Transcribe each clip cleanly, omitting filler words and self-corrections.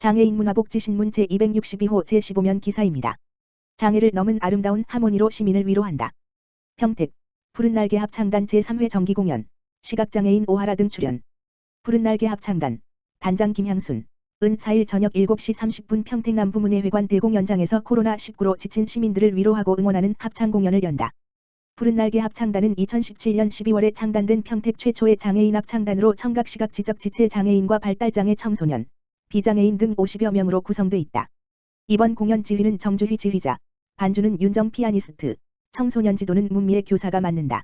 장애인 문화복지신문 제262호 제15면 기사입니다. 장애를 넘은 아름다운 하모니로 시민을 위로한다. 평택 푸른날개 합창단 제3회 정기공연, 시각장애인 오하라 등 출연. 푸른날개 합창단 단장 김향순 은 4일 저녁 7시 30분 평택 남부문예회관 대공연장에서 코로나19로 지친 시민들을 위로하고 응원하는 합창공연을 연다. 푸른날개 합창단은 2017년 12월에 창단된 평택 최초의 장애인 합창단으로 청각시각 지적지체 장애인과 발달장애 청소년, 비장애인 등 50여 명으로 구성돼 있다. 이번 공연 지휘는 정주휘 지휘자, 반주는 윤정 피아니스트, 청소년 지도는 문미애 교사가 맡는다.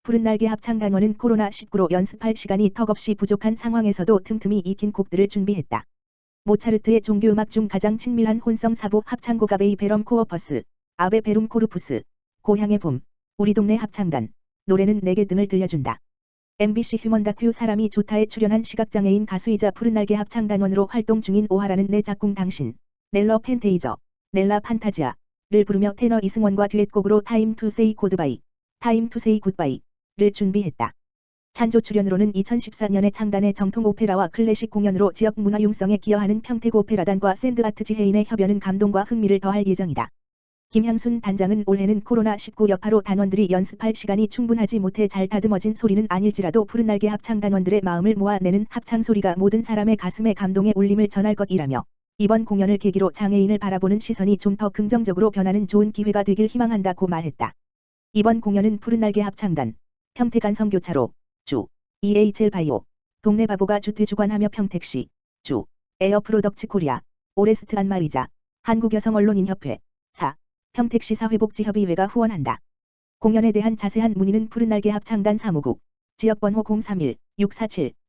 푸른날개 합창단원은 코로나19로 연습할 시간이 턱없이 부족한 상황에서도 틈틈이 익힌 곡들을 준비했다. 모차르트의 종교음악 중 가장 친밀한 혼성 사부 합창곡 아베이 베럼 코어퍼스, 아베 베룸 코르푸스, 고향의 봄, 우리 동네 합창단, 노래는 내게 등을 들려준다. MBC 휴먼 다큐 사람이 좋다에 출연한 시각장애인 가수이자 푸른날개 합창단원으로 활동 중인 오하라는 내 짝꿍 당신, 넬러 펜테이저, 넬라 판타지아를 부르며 테너 이승원과 듀엣곡으로 타임 투 세이 고드바이, 타임 투 세이 굿바이를 준비했다. 찬조 출연으로는 2014년에 창단의 정통 오페라와 클래식 공연으로 지역 문화 융성에 기여하는 평택 오페라단과 샌드아트 지혜인의 협연은 감동과 흥미를 더할 예정이다. 김향순 단장은 올해는 코로나19 여파로 단원들이 연습할 시간이 충분하지 못해 잘 다듬어진 소리는 아닐지라도 푸른날개 합창단원들의 마음을 모아내는 합창 소리가 모든 사람의 가슴에 감동의 울림을 전할 것이라며 이번 공연을 계기로 장애인을 바라보는 시선이 좀 더 긍정적으로 변하는 좋은 기회가 되길 희망한다고 말했다. 이번 공연은 푸른날개 합창단, 평택 안성교차로, 주, EHL 바이오, 동네 바보가 주최주관하며 평택시, 주, 에어 프로덕츠 코리아, 오레스트 안마의자, 한국여성언론인협회, 4. 평택시 사회복지협의회가 후원한다. 공연에 대한 자세한 문의는 푸른날개 합창단 사무국, 지역번호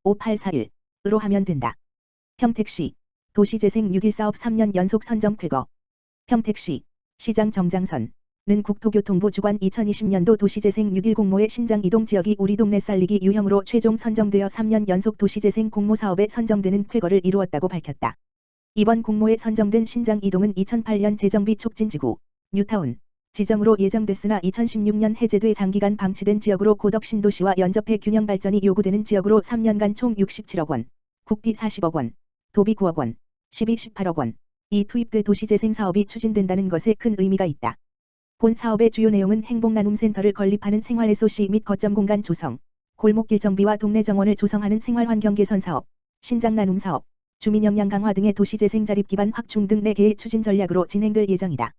031-647-5841으로 하면 된다. 평택시, 도시재생 6.1 사업 3년 연속 선정 쾌거. 평택시, 시장 정장선은 국토교통부 주관 2020년도 도시재생 6.1 공모의 신장 이동 지역이 우리 동네 살리기 유형으로 최종 선정되어 3년 연속 도시재생 공모 사업에 선정되는 쾌거를 이루었다고 밝혔다. 이번 공모에 선정된 신장 이동은 2008년 재정비 촉진지구, 뉴타운 지정으로 예정됐으나 2016년 해제돼 장기간 방치된 지역으로 고덕 신도시와 연접해 균형 발전이 요구되는 지역으로 3년간 총 67억 원, 국비 40억 원, 도비 9억 원, 시비 18억 원, 이 투입돼 도시재생 사업이 추진된다는 것에 큰 의미가 있다. 본 사업의 주요 내용은 행복나눔센터를 건립하는 생활해소시 및 거점 공간 조성, 골목길 정비와 동네 정원을 조성하는 생활환경 개선 사업, 신장나눔 사업, 주민역량 강화 등의 도시재생 자립 기반 확충 등 4개의 추진 전략으로 진행될 예정이다.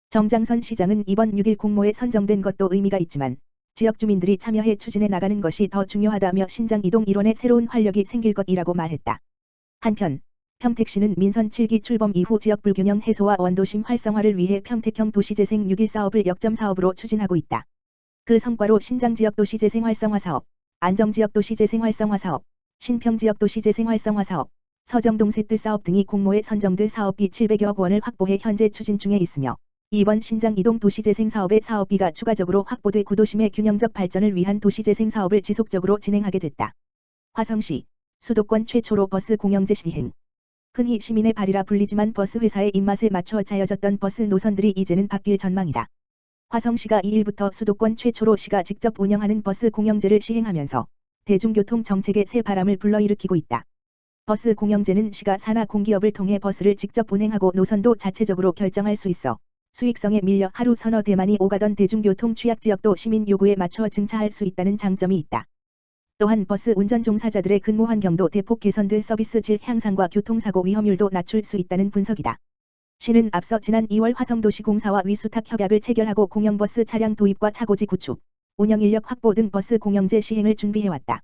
정장선 시장은 이번 6.1 공모에 선정된 것도 의미가 있지만 지역 주민들이 참여해 추진해 나가는 것이 더 중요하다며 신장 이동 일원에 새로운 활력이 생길 것이라고 말했다. 한편 평택시는 민선 7기 출범 이후 지역 불균형 해소와 원도심 활성화를 위해 평택형 도시재생 6.1 사업을 역점 사업으로 추진하고 있다. 그 성과로 신장지역 도시재생 활성화 사업, 안정지역 도시재생 활성화 사업, 신평지역 도시재생 활성화 사업, 서정동 셋들 사업 등이 공모에 선정돼 사업비 700여억 원을 확보해 현재 추진 중에 있으며 이번 신장 이동 도시재생 사업의 사업비가 추가적으로 확보돼 구도심의 균형적 발전을 위한 도시재생 사업을 지속적으로 진행하게 됐다. 화성시, 수도권 최초로 버스 공영제 시행. 흔히 시민의 발이라 불리지만 버스 회사의 입맛에 맞춰 짜여졌던 버스 노선들이 이제는 바뀔 전망이다. 화성시가 2일부터 수도권 최초로 시가 직접 운영하는 버스 공영제를 시행하면서 대중교통 정책에 새 바람을 불러일으키고 있다. 버스 공영제는 시가 산하 공기업을 통해 버스를 직접 운행하고 노선도 자체적으로 결정할 수 있어 수익성에 밀려 하루 서너 대만이 오가던 대중교통 취약지역도 시민 요구에 맞춰 증차할 수 있다는 장점이 있다. 또한 버스 운전 종사자들의 근무 환경도 대폭 개선돼 서비스 질 향상과 교통사고 위험률도 낮출 수 있다는 분석이다. 시는 앞서 지난 2월 화성도시공사와 위수탁 협약을 체결하고 공영버스 차량 도입과 차고지 구축, 운영인력 확보 등 버스 공영제 시행을 준비해왔다.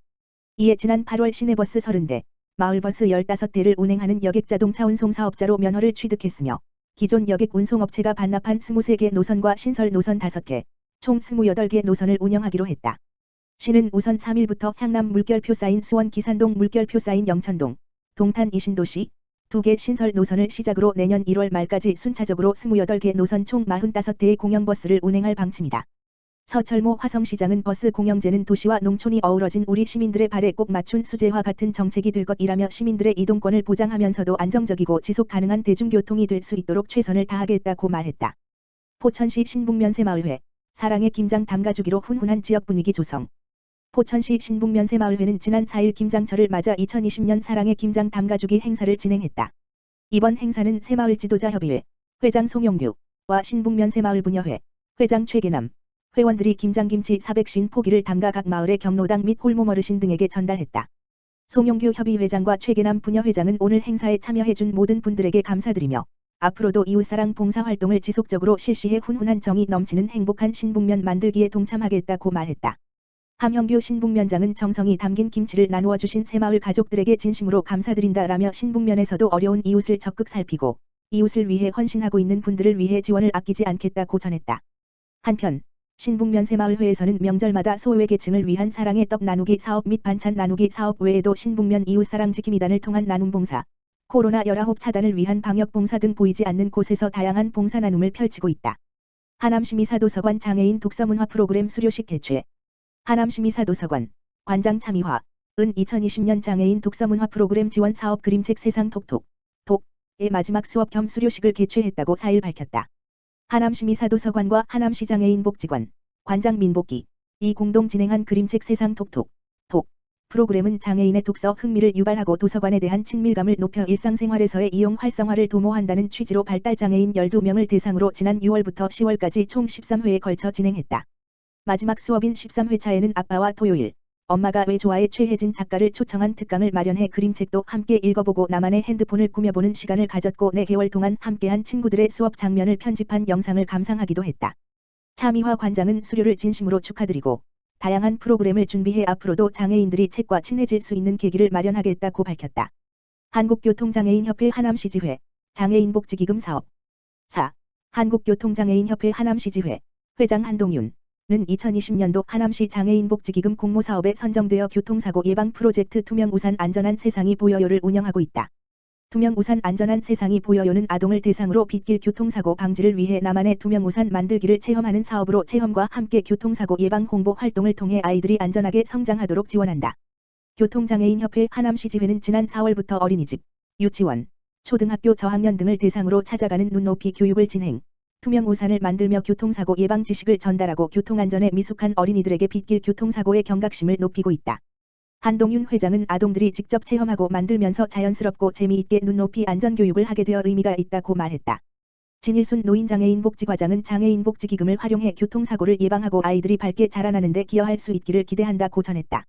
이에 지난 8월 시내버스 30대, 마을버스 15대를 운행하는 여객자동차 운송사업자로 면허를 취득했으며 기존 여객 운송업체가 반납한 23개 노선과 신설 노선 5개, 총 28개 노선을 운영하기로 했다. 시는 우선 3일부터 향남 물결표 쌓인 수원 기산동 물결표 쌓인 영천동, 동탄 이신도시 2개 신설 노선을 시작으로 내년 1월 말까지 순차적으로 28개 노선 총 45대의 공영버스를 운행할 방침이다. 서철모 화성시장은 버스 공영제는 도시와 농촌이 어우러진 우리 시민들의 발에 꼭 맞춘 수제화 같은 정책이 될 것이라며 시민들의 이동권을 보장하면서도 안정적이고 지속 가능한 대중교통이 될 수 있도록 최선을 다하겠다고 말했다. 포천시 신북면세마을회, 사랑의 김장 담가주기로 훈훈한 지역 분위기 조성. 포천시 신북면세마을회는 지난 4일 김장철을 맞아 2020년 사랑의 김장 담가주기 행사를 진행했다. 이번 행사는 새마을 지도자협의회 회장 송영규와 신북면 새마을분여회 회장 최계남 회원들이 김장김치 400신 포기를 담가 각 마을의 경로당 및 홀몸 어르신 등에게 전달했다. 송영규 협의회장과 최계남 분여회장은 오늘 행사에 참여해준 모든 분들에게 감사드리며 앞으로도 이웃사랑 봉사활동을 지속적으로 실시해 훈훈한 정이 넘치는 행복한 신북면 만들기에 동참하겠다고 말했다. 함형규 신북면장은 정성이 담긴 김치를 나누어 주신 새마을 가족들에게 진심으로 감사드린다라며 신북면에서도 어려운 이웃을 적극 살피고 이웃을 위해 헌신하고 있는 분들을 위해 지원을 아끼지 않겠다고 전했다. 한편 신북면 새마을회에서는 명절마다 소외계층을 위한 사랑의 떡 나누기 사업 및 반찬 나누기 사업 외에도 신북면 이웃사랑 지킴이단을 통한 나눔 봉사, 코로나19 차단을 위한 방역 봉사 등 보이지 않는 곳에서 다양한 봉사 나눔을 펼치고 있다. 하남시민사도서관 장애인 독서문화 프로그램 수료식 개최. 하남시민사도서관 관장 참여화 은 2020년 장애인 독서문화 프로그램 지원 사업 그림책 세상 톡톡 독의 마지막 수업 겸 수료식을 개최했다고 4일 밝혔다. 하남시민사도서관과 하남시장애인복지관 관장 민복기 이 공동 진행한 그림책 세상 톡톡 독 프로그램은 장애인의 독서 흥미를 유발하고 도서관에 대한 친밀감을 높여 일상생활에서의 이용 활성화를 도모한다는 취지로 발달장애인 12명을 대상으로 지난 6월부터 10월까지 총 13회에 걸쳐 진행했다. 마지막 수업인 13회차에는 아빠와 토요일, 엄마가 왜 좋아해 최혜진 작가를 초청한 특강을 마련해 그림책도 함께 읽어보고 나만의 핸드폰을 꾸며보는 시간을 가졌고 4개월 동안 함께한 친구들의 수업 장면을 편집한 영상을 감상하기도 했다. 차미화 관장은 수료를 진심으로 축하드리고 다양한 프로그램을 준비해 앞으로도 장애인들이 책과 친해질 수 있는 계기를 마련하겠다고 밝혔다. 한국교통장애인협회 하남시지회 장애인복지기금 사업 4. 한국교통장애인협회 하남시지회 회장 한동윤 는 2020년도 하남시 장애인복지기금 공모사업에 선정되어 교통사고 예방 프로젝트 투명우산 안전한 세상이 보여요를 운영하고 있다. 투명우산 안전한 세상이 보여요는 아동을 대상으로 빗길 교통사고 방지를 위해 나만의 투명우산 만들기를 체험하는 사업으로 체험과 함께 교통사고 예방 홍보 활동을 통해 아이들이 안전하게 성장하도록 지원한다. 교통장애인협회 하남시지회는 지난 4월부터 어린이집, 유치원, 초등학교 저학년 등을 대상으로 찾아가는 눈높이 교육을 진행, 투명우산을 만들며 교통사고 예방 지식을 전달하고 교통안전에 미숙한 어린이들에게 빗길 교통사고의 경각심을 높이고 있다. 한동윤 회장은 아동들이 직접 체험하고 만들면서 자연스럽고 재미있게 눈높이 안전교육을 하게 되어 의미가 있다고 말했다. 진일순 노인장애인복지과장은 장애인복지기금을 활용해 교통사고를 예방하고 아이들이 밝게 자라나는 데 기여할 수 있기를 기대한다고 전했다.